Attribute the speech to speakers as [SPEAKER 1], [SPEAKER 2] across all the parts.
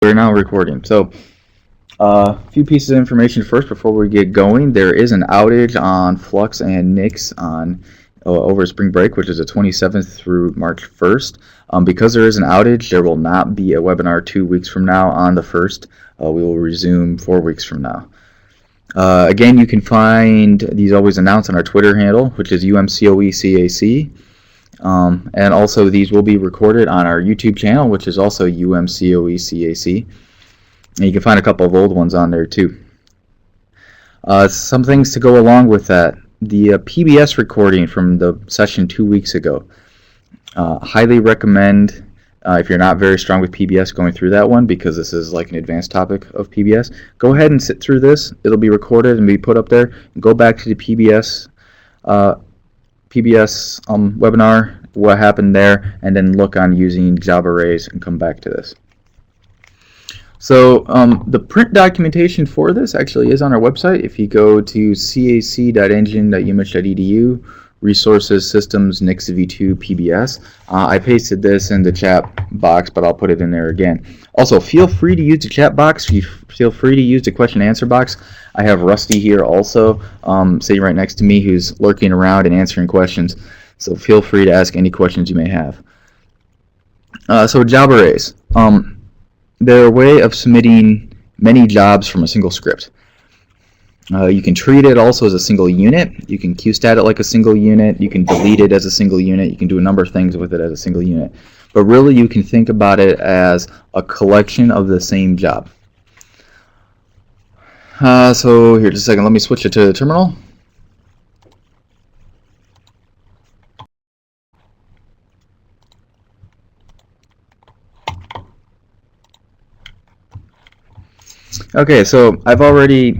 [SPEAKER 1] We're now recording. So a few pieces of information first before we get going. There is an outage on Flux and Nix on over spring break, which is the 27th through March 1st. Because there is an outage, there will not be a webinar 2 weeks from now on the 1st. We will resume 4 weeks from now. Again, you can find these always announced on our Twitter handle, which is UMCOECAC. And also these will be recorded on our YouTube channel, which is also UMCOECAC. And you can find a couple of old ones on there too. Some things to go along with that. The PBS recording from the session 2 weeks ago. Highly recommend, if you're not very strong with PBS, going through that one, because this is like an advanced topic of PBS. Go ahead and sit through this. It'll be recorded and be put up there. Go back to the PBS webinar, what happened there, and then look on using Job Arrays and come back to this. So the print documentation for this actually is on our website. If you go to cac.engine.umich.edu, Resources, Systems, Nix V2, PBS. I pasted this in the chat box, but I'll put it in there again. Also, feel free to use the chat box. Feel free to use the question and answer box. I have Rusty here also, sitting right next to me, who's lurking around and answering questions. So feel free to ask any questions you may have. So job arrays. They're a way of submitting many jobs from a single script. You can treat it also as a single unit. You can QStat it like a single unit. You can delete it as a single unit. You can do a number of things with it as a single unit. But really, you can think about it as a collection of the same job. So here, just a second. Let me switch it to the terminal. Okay, so I've already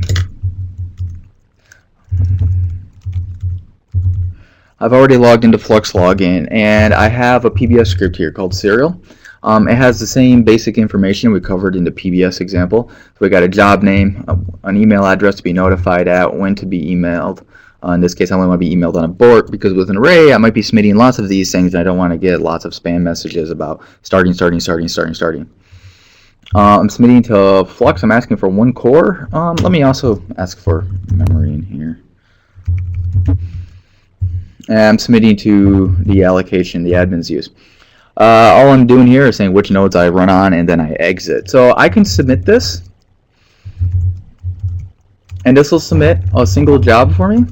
[SPEAKER 1] logged into Flux login, and I have a PBS script here called serial. It has the same basic information we covered in the PBS example. So we got a job name, an email address to be notified at, when to be emailed. In this case, I only want to be emailed on a BORT, because with an array, I might be submitting lots of these things, and I don't want to get lots of spam messages about starting. I'm submitting to Flux. I'm asking for 1 core. Let me also ask for memory in here. And I'm submitting to the allocation the admins use. All I'm doing here is saying which nodes I run on, and then I exit. So I can submit this, and this will submit a single job for me.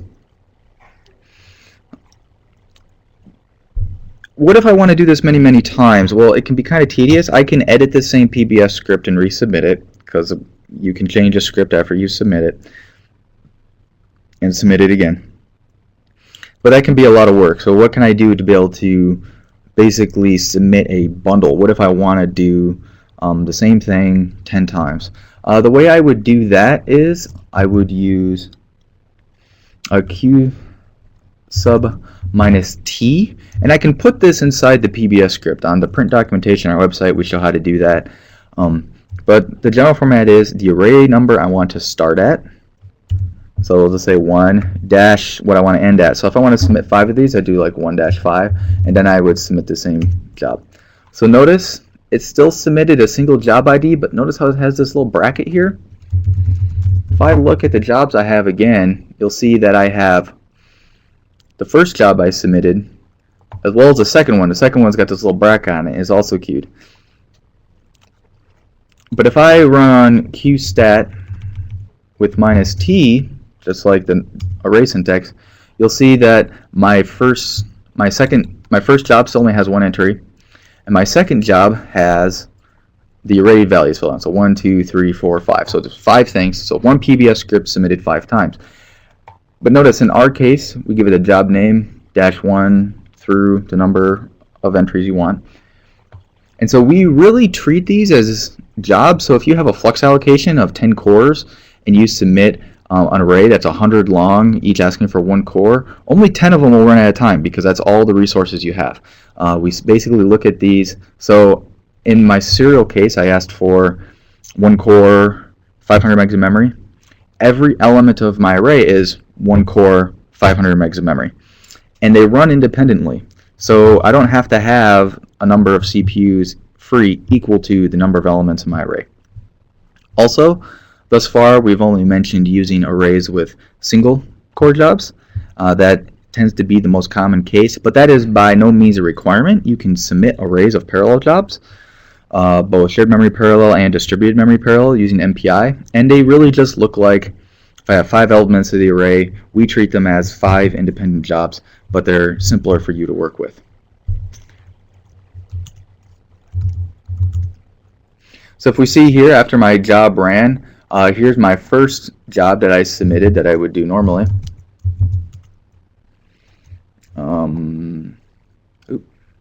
[SPEAKER 1] What if I want to do this many times? Well, it can be kind of tedious. I can edit the same PBS script and resubmit it, because you can change a script after you submit it and submit it again. But that can be a lot of work. So what can I do to be able to basically submit a bundle? What if I want to do the same thing 10 times? The way I would do that is I would use a Q sub -T, and I can put this inside the PBS script. On the print documentation on our website, we show how to do that. But the general format is the array number I want to start at. So we'll just say 1 dash what I want to end at. So if I want to submit 5 of these, I do like 1-5, and then I would submit the same job. So notice it's still submitted a single job ID, but notice how it has this little bracket here. If I look at the jobs I have again, you'll see that I have the first job I submitted, as well as the second one. The second one's got this little bracket on it. It's also queued. But if I run qstat with -T, just like the array syntax, you'll see that my first job still only has 1 entry, and my second job has the array values filled in. So 1, 2, 3, 4, 5. So there's 5 things. So 1 PBS script submitted 5 times. But notice in our case, we give it a job name, -1 through the number of entries you want. And so we really treat these as jobs. So if you have a Flux allocation of 10 cores and you submit an array that's 100 long, each asking for 1 core, only 10 of them will run at a time, because that's all the resources you have. We basically look at these. So in my serial case, I asked for 1 core, 500 megs of memory. Every element of my array is 1 core, 500 megs of memory. And they run independently. So I don't have to have a number of CPUs free equal to the number of elements in my array. Also, thus far we've only mentioned using arrays with single core jobs. That tends to be the most common case, but that is by no means a requirement. You can submit arrays of parallel jobs, both shared memory parallel and distributed memory parallel using MPI, and they really just look like, if I have 5 elements of the array, we treat them as 5 independent jobs, but they're simpler for you to work with. So if we see here, after my job ran, here's my first job that I submitted that I would do normally.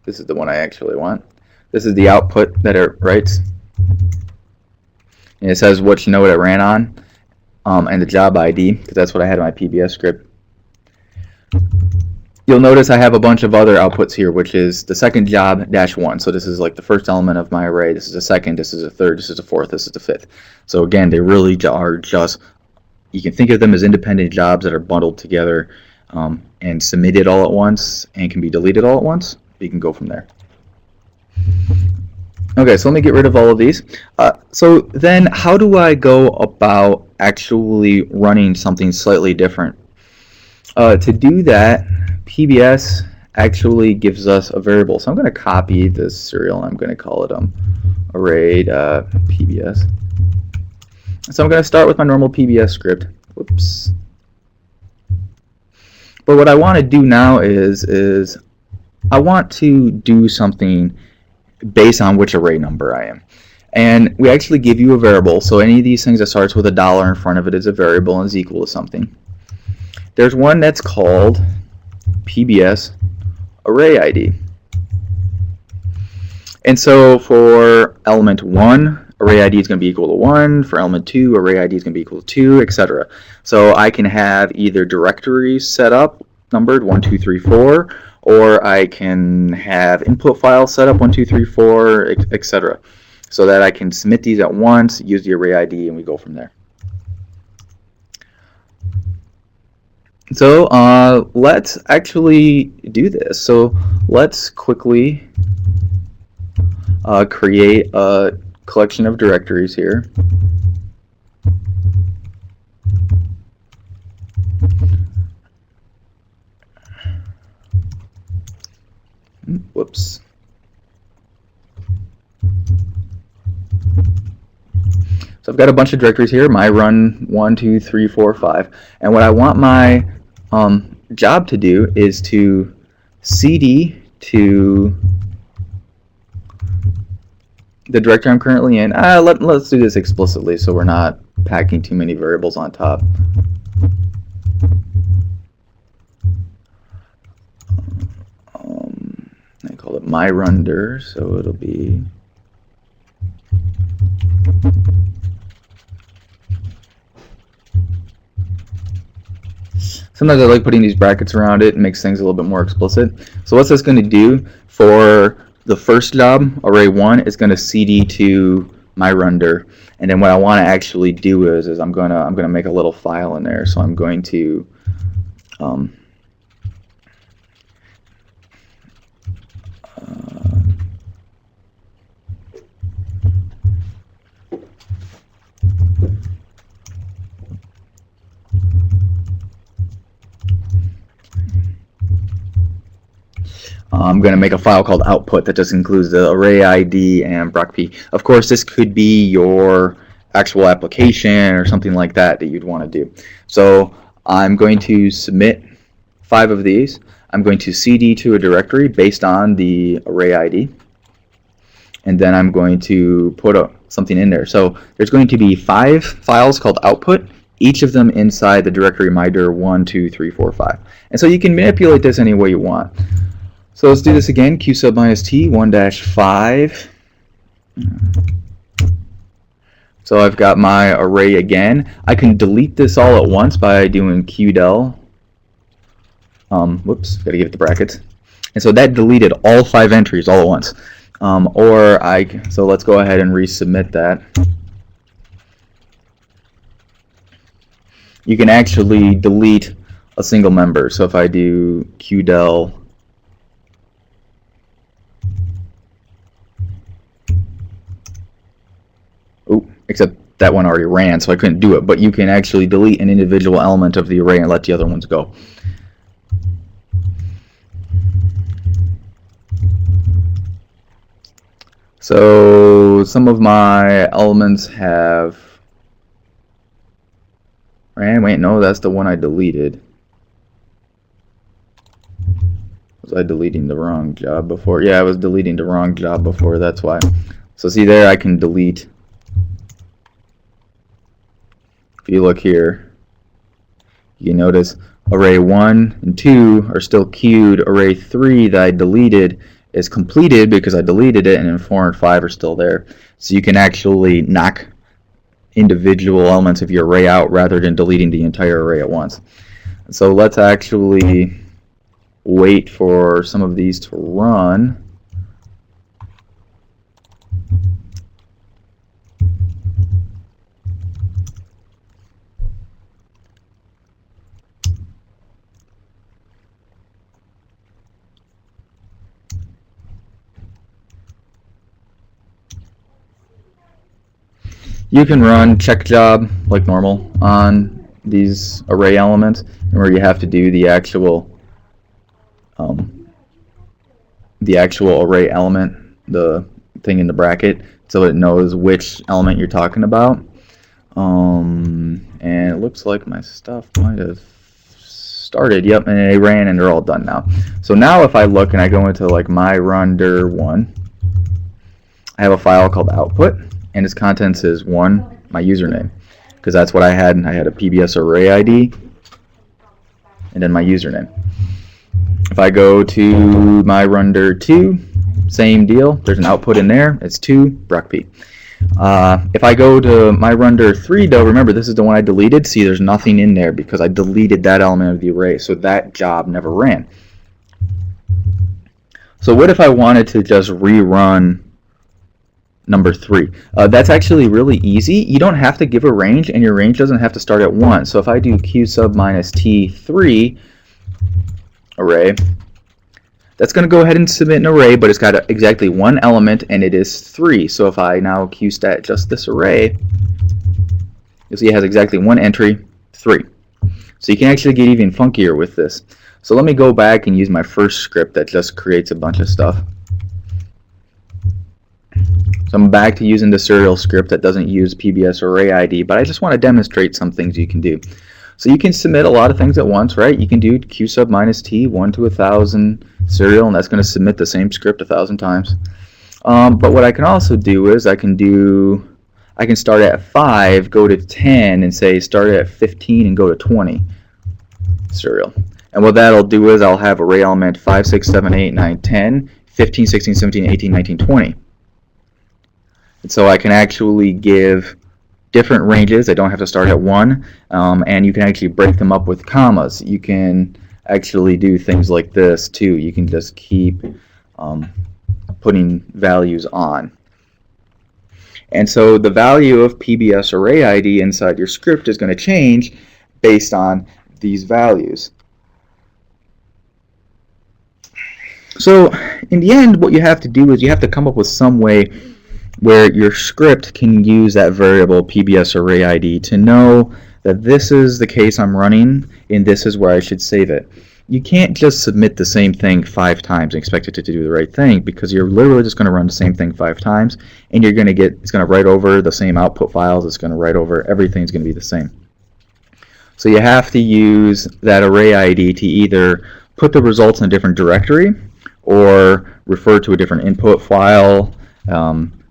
[SPEAKER 1] This is the one I actually want. This is the output that it writes. And it says which node it ran on, and the job ID, because that's what I had in my PBS script. You'll notice I have a bunch of other outputs here, which is the second job -1. So this is like the first element of my array. This is the second, this is the third, this is the fourth, this is the fifth. So again, they really are just, you can think of them as independent jobs that are bundled together and submitted all at once and can be deleted all at once. You can go from there. Okay, so let me get rid of all of these. So then how do I go about actually running something slightly different? To do that, PBS actually gives us a variable. So I'm going to copy this serial and I'm going to call it array.pbs. So I'm going to start with my normal PBS script. Whoops. But what I want to do now is I want to do something based on which array number I am. And we actually give you a variable. So any of these things that starts with $1 in front of it is a variable and is equal to something. There's one that's called PBS array ID. And so for element 1, array ID is going to be equal to 1. For element 2, array ID is going to be equal to 2, etc. So I can have either directories set up, numbered 1, 2, 3, 4, or I can have input files set up 1, 2, 3, 4, etc. So that I can submit these at once, use the array ID, and we go from there. So let's actually do this. So let's quickly create a collection of directories here. Whoops. So I've got a bunch of directories here, my run 1, 2, 3, 4, 5. And what I want my job to do is to cd to the directory I'm currently in. Let's do this explicitly so we're not packing too many variables on top. I call it my rundir, so it'll be sometimes I like putting these brackets around it. It makes things a little bit more explicit. So what's this going to do for the first job, array 1, is going to cd to my rundir. And then what I want to actually do is I'm going to make a little file in there. So I'm going to I'm going to make a file called output that just includes the array ID and procp. Of course, this could be your actual application or something like that you'd want to do. So I'm going to submit 5 of these. I'm going to cd to a directory based on the array ID. And then I'm going to put something in there. So there's going to be 5 files called output, each of them inside the directory mydir 1, 2, 3, 4, 5. And so you can manipulate this any way you want. So let's do this again, q sub -t 1-5. So I've got my array again. I can delete this all at once by doing qdel. Whoops, gotta give it the brackets. And so that deleted all 5 entries all at once. So let's go ahead and resubmit that. You can actually delete a single member. So if I do qdel except that one already ran, so I couldn't do it. But you can actually delete an individual element of the array and let the other ones go. So some of my elements have ran. Wait, no, that's the one I deleted. Was I deleting the wrong job before? Yeah, I was deleting the wrong job before, that's why. So see there, I can delete. If you look here, you notice array 1 and 2 are still queued. Array 3 that I deleted is completed because I deleted it, and then 4 and 5 are still there. So you can actually knock individual elements of your array out rather than deleting the entire array at once. So let's actually wait for some of these to run. You can run check job like normal on these array elements, where you have to do the actual array element, the thing in the bracket, so it knows which element you're talking about. And it looks like my stuff might have started. Yep, and they ran, and they're all done now. So now if I look and I go into like my rundir1, I have a file called output, and its contents is 1, my username, because that's what I had, and I had a PBS array ID, and then my username. If I go to my rundir2, same deal, there's an output in there, it's 2, brocp. If I go to my rundir3 though, remember this is the one I deleted, see there's nothing in there because I deleted that element of the array, so that job never ran. So what if I wanted to just rerun number 3? That's actually really easy. You don't have to give a range, and your range doesn't have to start at 1. So if I do q sub minus t3 array, that's going to go ahead and submit an array, but it's got exactly 1 element, and it is 3. So if I now qstat just this array, you'll see it has exactly 1 entry, 3. So you can actually get even funkier with this. So let me go back and use my first script that just creates a bunch of stuff. So I'm back to using the serial script that doesn't use PBS array ID, but I just want to demonstrate some things you can do. So you can submit a lot of things at once, right? You can do q sub minus t 1 to 1,000 serial, and that's going to submit the same script 1,000 times. But what I can also do is I can start at 5, go to 10, and say start at 15 and go to 20 serial. And what that'll do is I'll have array element 5, 6, 7, 8, 9, 10, 15, 16, 17, 18, 19, 20. And so I can actually give different ranges. I don't have to start at 1, and you can actually break them up with commas. You can actually do things like this too. You can just keep putting values on. And so the value of PBS array ID inside your script is going to change based on these values. So in the end, what you have to do is you have to come up with some way where your script can use that variable PBS array ID to know that this is the case I'm running and this is where I should save it. You can't just submit the same thing 5 times and expect it to do the right thing, because you're literally just going to run the same thing 5 times, and you're going to get, it's going to write over the same output files, it's going to write over, everything's going to be the same. So you have to use that array ID to either put the results in a different directory or refer to a different input file,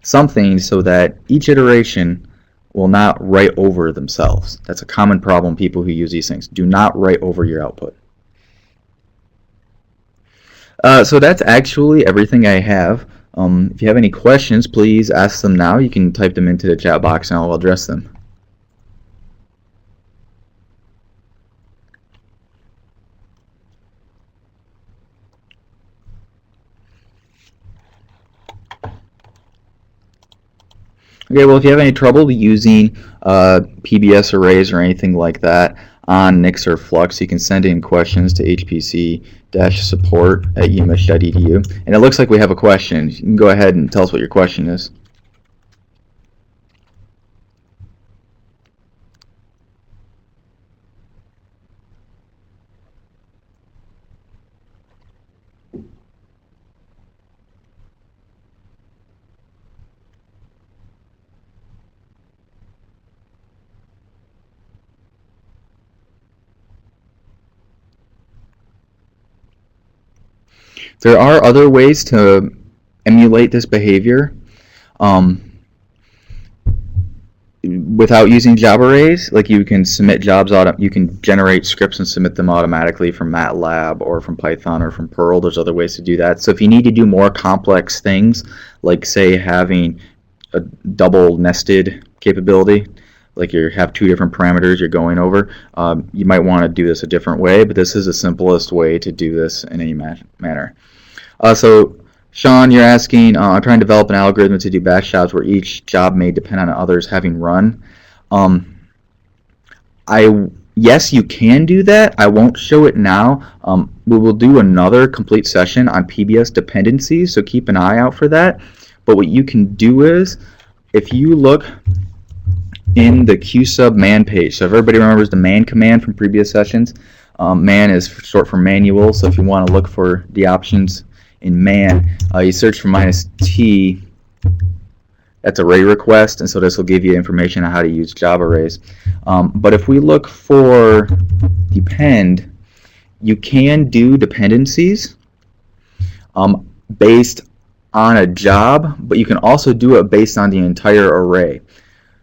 [SPEAKER 1] something so that each iteration will not write over themselves. That's a common problem people who use these things. Do not write over your output. So that's actually everything I have. If you have any questions, please ask them now. You can type them into the chat box and I'll address them. Okay, well, if you have any trouble using PBS arrays or anything like that on Nix or Flux, you can send in questions to hpc-support@umich.edu. And it looks like we have a question. You can go ahead and tell us what your question is. There are other ways to emulate this behavior without using job arrays. Like you can submit jobs you can generate scripts and submit them automatically from MATLAB or from Python or from Perl. There's other ways to do that. So if you need to do more complex things, like say having a double nested capability, like you have two different parameters you're going over, you might want to do this a different way, but this is the simplest way to do this in any manner. So Sean, you're asking, I'm trying to develop an algorithm to do batch jobs where each job may depend on others having run. Yes, you can do that. I won't show it now. We will do another complete session on PBS dependencies, so keep an eye out for that. But what you can do is, if you look in the qsub man page, so if everybody remembers the man command from previous sessions, man is short for manual, so if you want to look for the options in man, you search for -t, that's array request, and so this will give you information on how to use job arrays. But if we look for depend, you can do dependencies based on a job, but you can also do it based on the entire array.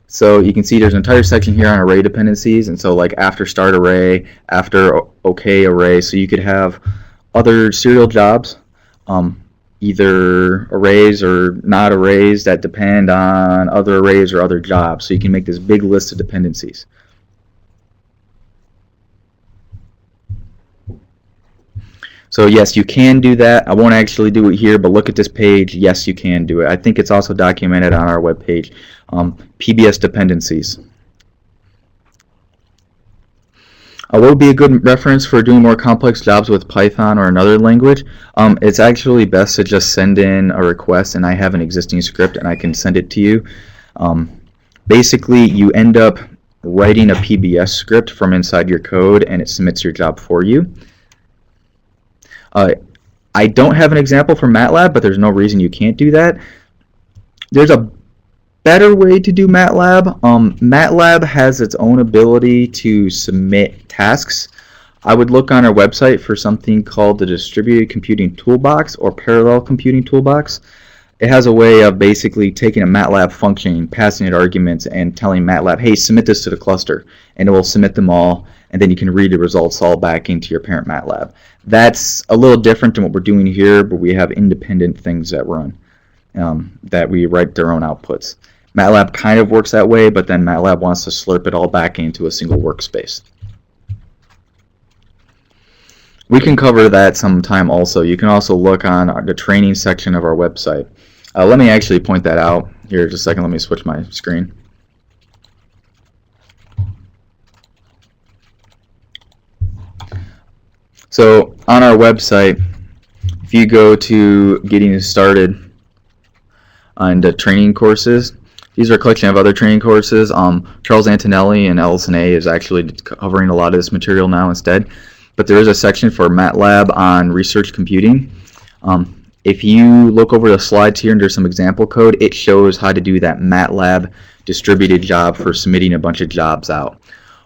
[SPEAKER 1] So you can see there's an entire section here on array dependencies, and so like after start array, after OK array, so you could have other serial jobs, either arrays or not arrays that depend on other arrays or other jobs. So you can make this big list of dependencies. So yes, you can do that. I won't actually do it here, but look at this page. Yes, you can do it. I think it's also documented on our webpage. PBS dependencies. What would be a good reference for doing more complex jobs with Python or another language? It's actually best to just send in a request, and I have an existing script, and I can send it to you. Basically, you end up writing a PBS script from inside your code, and it submits your job for you. I don't have an example for MATLAB, but there's no reason you can't do that. There's a better way to do MATLAB. MATLAB has its own ability to submit tasks. I would look on our website for something called the Distributed Computing Toolbox or Parallel Computing Toolbox. It has a way of basically taking a MATLAB function, passing it arguments, and telling MATLAB, hey, submit this to the cluster, and it will submit them all, and then you can read the results all back into your parent MATLAB. That's a little different than what we're doing here, but we have independent things that run, that we write their own outputs. MATLAB kind of works that way, but then MATLAB wants to slurp it all back into a single workspace. We can cover that sometime also. You can also look on the training section of our website. Let me actually point that out here just a second. Let me switch my screen. So on our website, if you go to getting started on the training courses, these are a collection of other training courses. Charles Antonelli and Ellison A is actually covering a lot of this material now instead. But there is a section for MATLAB on research computing. If you look over the slides here and there's some example code, it shows how to do that MATLAB distributed job for submitting a bunch of jobs out.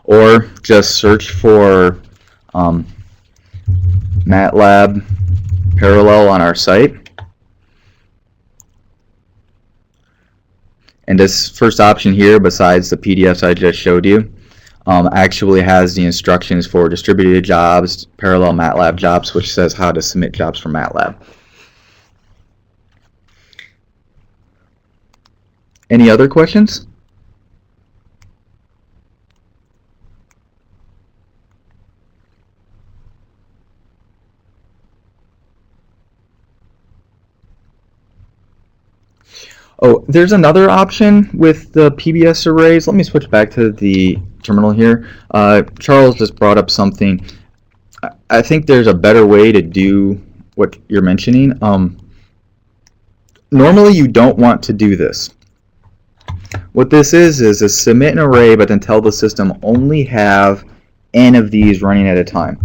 [SPEAKER 1] Or just search for MATLAB Parallel on our site. And this first option here, besides the PDFs I just showed you, actually has the instructions for distributed jobs, parallel MATLAB jobs, which says how to submit jobs from MATLAB. Any other questions? Oh, there's another option with the PBS arrays. Let me switch back to the terminal here. Charles just brought up something. I think there's a better way to do what you're mentioning. Normally you don't want to do this. What this is a submit an array, but then tell the system only have n of these running at a time.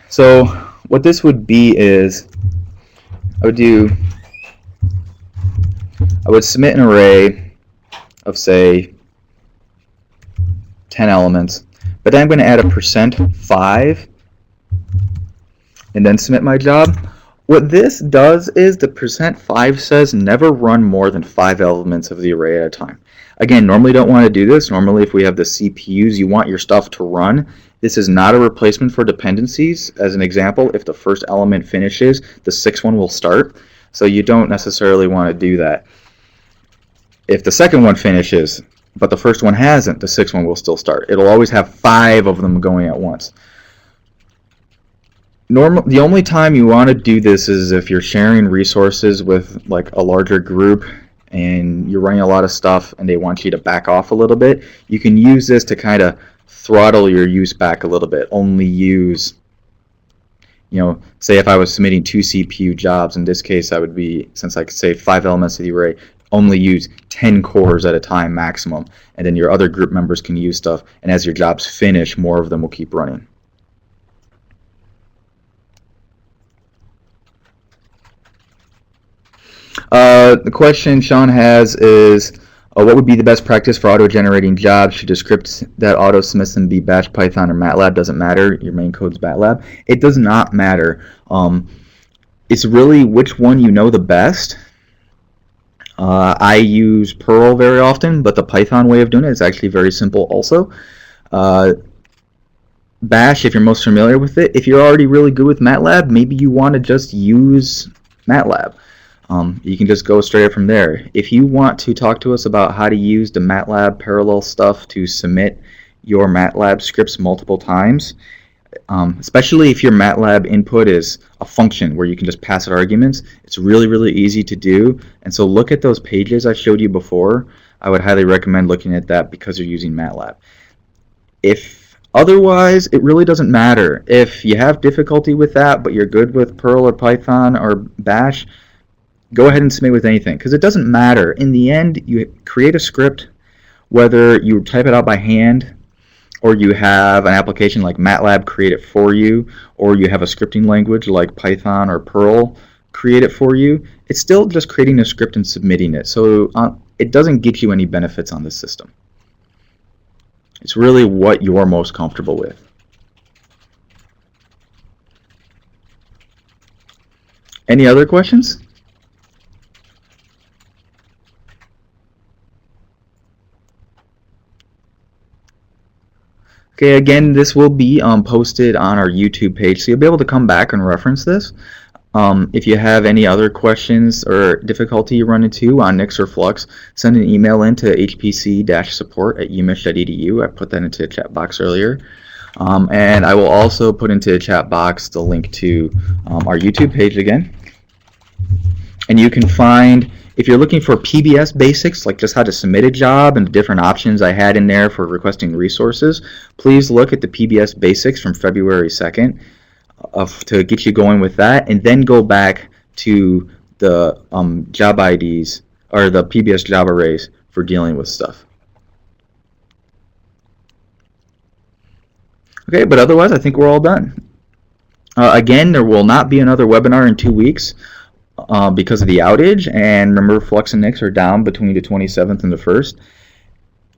[SPEAKER 1] So what this would be is I would submit an array of, say, 10 elements, but then I'm going to add a %5 and then submit my job. What this does is the %5 says never run more than 5 elements of the array at a time. Again, normally don't want to do this. Normally if we have the CPUs, you want your stuff to run. This is not a replacement for dependencies. As an example, if the first element finishes, the 6th one will start. So you don't necessarily want to do that. If the second one finishes, but the first one hasn't, the 6th one will still start. It'll always have 5 of them going at once. The only time you want to do this is if you're sharing resources with like a larger group and you're running a lot of stuff and they want you to back off a little bit. You can use this to kind of throttle your use back a little bit. Only use, say if I was submitting 2 CPU jobs, in this case I would be, since I could say 5 elements of the array, only use 10 cores at a time maximum, and then your other group members can use stuff, and as your jobs finish, more of them will keep running. The question Sean has is, what would be the best practice for auto-generating jobs? Should a script that auto-submits them be Bash, Python, or MATLAB? Doesn't matter. Your main code's MATLAB. It does not matter. It's really which one you know the best. I use Perl very often, but the Python way of doing it is actually very simple also. Bash, if you're most familiar with it. If you're already really good with MATLAB, maybe you want to just use MATLAB. You can just go straight up from there. If you want to talk to us about how to use the MATLAB parallel stuff to submit your MATLAB scripts multiple times, especially if your MATLAB input is a function where you can just pass it arguments, it's really, really easy to do. And so look at those pages I showed you before. I would highly recommend looking at that because you're using MATLAB. If otherwise, it really doesn't matter. If you have difficulty with that, but you're good with Perl or Python or Bash, go ahead and submit with anything, because it doesn't matter. In the end, you create a script, whether you type it out by hand, or you have an application like MATLAB create it for you, or you have a scripting language like Python or Perl create it for you. It's still just creating a script and submitting it. So it doesn't get you any benefits on the system. It's really what you're most comfortable with. Any other questions? Okay, again, this will be posted on our YouTube page, so you'll be able to come back and reference this. If you have any other questions or difficulty you run into on Nix or Flux, send an email in to hpc-support@umich.edu. I put that into the chat box earlier. And I will also put into the chat box the link to our YouTube page again. And you can find, if you're looking for PBS basics, like just how to submit a job and the different options I had in there for requesting resources, please look at the PBS basics from February 2nd to get you going with that, and then go back to the job IDs or the PBS Job Arrays for dealing with stuff. Okay, but otherwise I think we're all done. Again, there will not be another webinar in 2 weeks. Because of the outage, and remember Flux and Nix are down between the 27th and the 1st.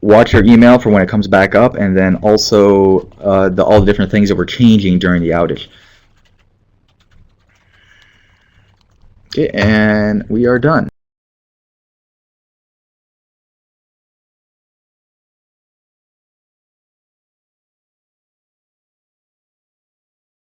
[SPEAKER 1] Watch your email for when it comes back up, and then also all the different things that were changing during the outage. Okay, and we are done.